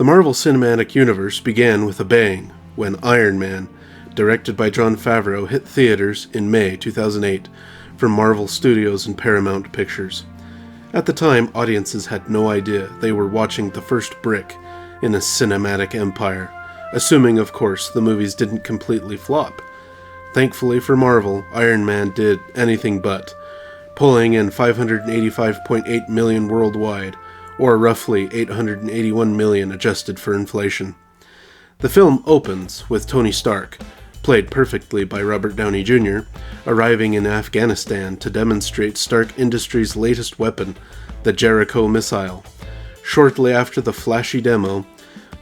The Marvel Cinematic Universe began with a bang when Iron Man, directed by Jon Favreau, hit theaters in May 2008 from Marvel Studios and Paramount Pictures. At the time, audiences had no idea they were watching the first brick in a cinematic empire, assuming, of course, the movies didn't completely flop. Thankfully for Marvel, Iron Man did anything but, pulling in $585.8 million worldwide, or roughly $881 million adjusted for inflation. The film opens with Tony Stark, played perfectly by Robert Downey Jr., arriving in Afghanistan to demonstrate Stark Industries' latest weapon, the Jericho missile. Shortly after the flashy demo,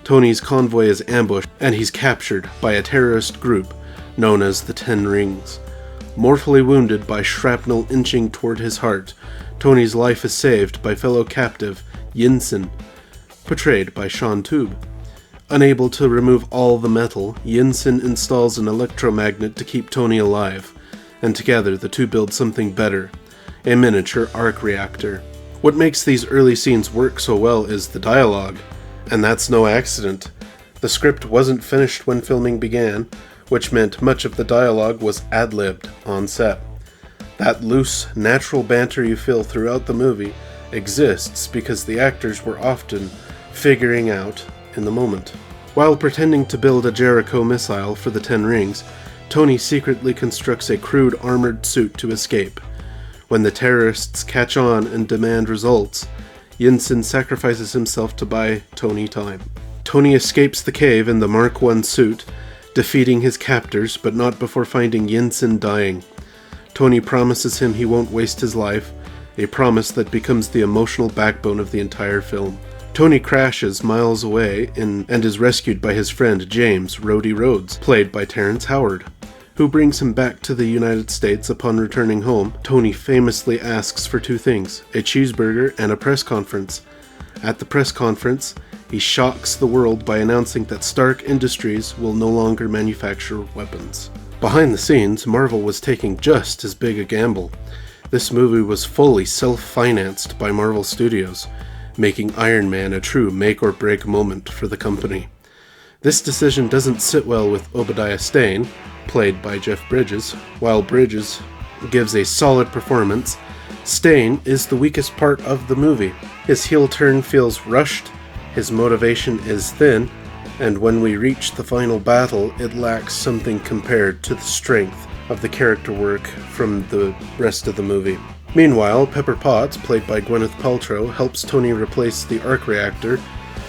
Tony's convoy is ambushed and he's captured by a terrorist group known as the Ten Rings. Mortally wounded by shrapnel inching toward his heart, Tony's life is saved by fellow captive Yinsen, portrayed by Sean Tube. Unable to remove all the metal, Yinsen installs an electromagnet to keep Tony alive, and together the two build something better, a miniature arc reactor. What makes these early scenes work so well is the dialogue, and that's no accident. The script wasn't finished when filming began, which meant much of the dialogue was ad-libbed on set. That loose, natural banter you feel throughout the movie exists because the actors were often figuring out in the moment. While pretending to build a Jericho missile for the Ten Rings, Tony secretly constructs a crude armored suit to escape. When the terrorists catch on and demand results, Yinsen sacrifices himself to buy Tony time. Tony escapes the cave in the Mark I suit, defeating his captors, but not before finding Yinsen dying. Tony promises him he won't waste his life, a promise that becomes the emotional backbone of the entire film. Tony crashes miles away and is rescued by his friend James Rhodey Rhodes, played by Terrence Howard, who brings him back to the United States. Upon returning home, Tony famously asks for two things, a cheeseburger and a press conference. At the press conference, he shocks the world by announcing that Stark Industries will no longer manufacture weapons. Behind the scenes, Marvel was taking just as big a gamble. This movie was fully self-financed by Marvel Studios, making Iron Man a true make-or-break moment for the company. This decision doesn't sit well with Obadiah Stane, played by Jeff Bridges. While Bridges gives a solid performance, Stane is the weakest part of the movie. His heel turn feels rushed, his motivation is thin, and when we reach the final battle, it lacks something compared to the strength of the character work from the rest of the movie. Meanwhile, Pepper Potts, played by Gwyneth Paltrow, helps Tony replace the arc reactor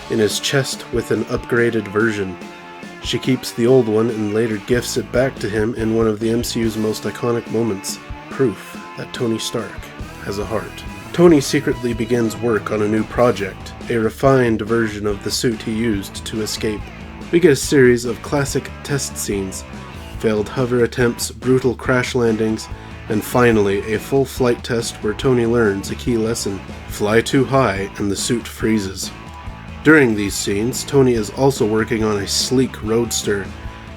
in his chest with an upgraded version. She keeps the old one and later gifts it back to him in one of the MCU's most iconic moments, proof that Tony Stark has a heart. Tony secretly begins work on a new project, a refined version of the suit he used to escape. We get a series of classic test scenes, failed hover attempts, brutal crash landings, and finally a full flight test where Tony learns a key lesson: fly too high and the suit freezes. During these scenes, Tony is also working on a sleek roadster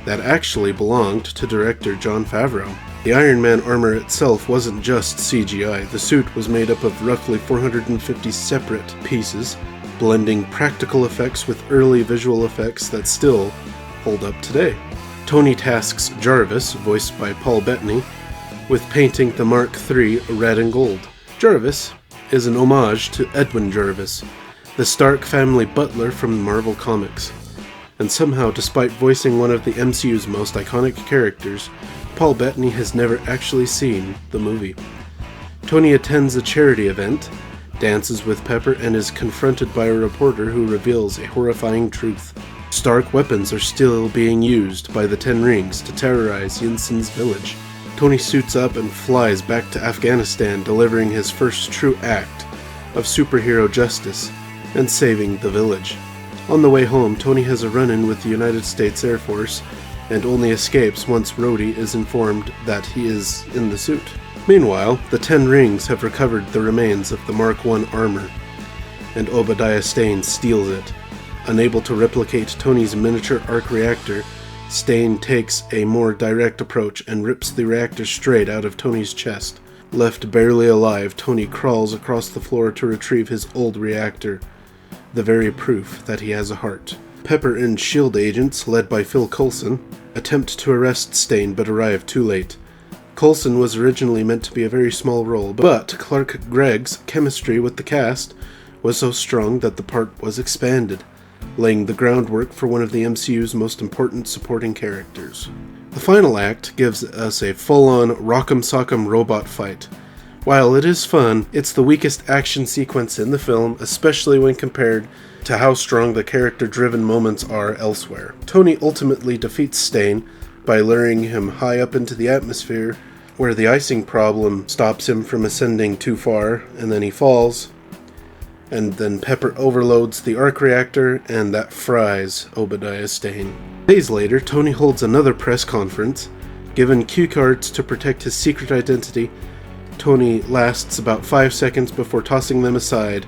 that actually belonged to director Jon Favreau. The Iron Man armor itself wasn't just CGI. The suit was made up of roughly 450 separate pieces, blending practical effects with early visual effects that still hold up today. Tony tasks Jarvis, voiced by Paul Bettany, with painting the Mark III red and gold. Jarvis is an homage to Edwin Jarvis, the Stark family butler from Marvel Comics. And somehow, despite voicing one of the MCU's most iconic characters, Paul Bettany has never actually seen the movie. Tony attends a charity event, dances with Pepper, and is confronted by a reporter who reveals a horrifying truth. Stark weapons are still being used by the Ten Rings to terrorize Yinsen's village. Tony suits up and flies back to Afghanistan, delivering his first true act of superhero justice and saving the village. On the way home, Tony has a run-in with the United States Air Force and only escapes once Rhodey is informed that he is in the suit. Meanwhile, the Ten Rings have recovered the remains of the Mark I armor, and Obadiah Stane steals it. Unable to replicate Tony's miniature arc reactor, Stane takes a more direct approach and rips the reactor straight out of Tony's chest. Left barely alive, Tony crawls across the floor to retrieve his old reactor. the very proof that he has a heart. Pepper and S.H.I.E.L.D. agents, led by Phil Coulson, attempt to arrest Stane but arrive too late. Coulson was originally meant to be a very small role, but Clark Gregg's chemistry with the cast was so strong that the part was expanded, laying the groundwork for one of the MCU's most important supporting characters. The final act gives us a full-on rock'em sock'em robot fight. While it is fun, it's the weakest action sequence in the film, especially when compared to how strong the character-driven moments are elsewhere. Tony ultimately defeats Stane by luring him high up into the atmosphere, where the icing problem stops him from ascending too far, and then he falls. And then Pepper overloads the arc reactor, and that fries Obadiah Stane. Days later, Tony holds another press conference. Given cue cards to protect his secret identity, Tony lasts about 5 seconds before tossing them aside.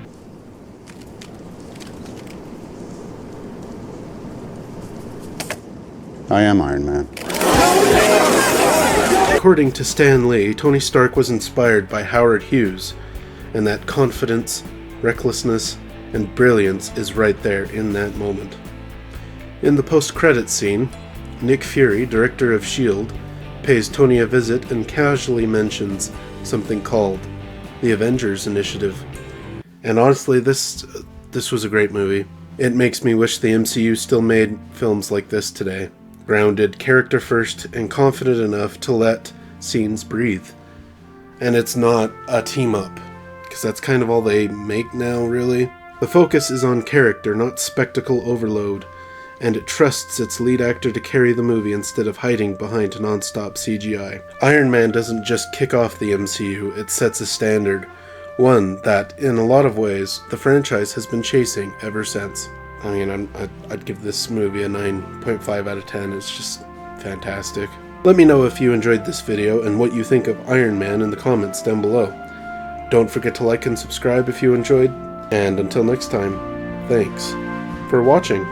I am Iron Man. According to Stan Lee, Tony Stark was inspired by Howard Hughes, and that confidence, recklessness, and brilliance is right there in that moment. In the post-credits scene, Nick Fury, director of S.H.I.E.L.D., pays Tony a visit and casually mentions something called the Avengers Initiative. And honestly, this was a great movie. It makes me wish the MCU still made films like this today. Grounded, character first, and confident enough to let scenes breathe. And it's not a team-up, because that's kind of all they make now, really. The focus is on character, not spectacle overload, and it trusts its lead actor to carry the movie instead of hiding behind non-stop CGI. Iron Man doesn't just kick off the MCU, it sets a standard, one that, in a lot of ways, the franchise has been chasing ever since. I mean, I'd give this movie a 9.5 out of 10, it's just fantastic. Let me know if you enjoyed this video and what you think of Iron Man in the comments down below. Don't forget to like and subscribe if you enjoyed, and until next time, thanks for watching.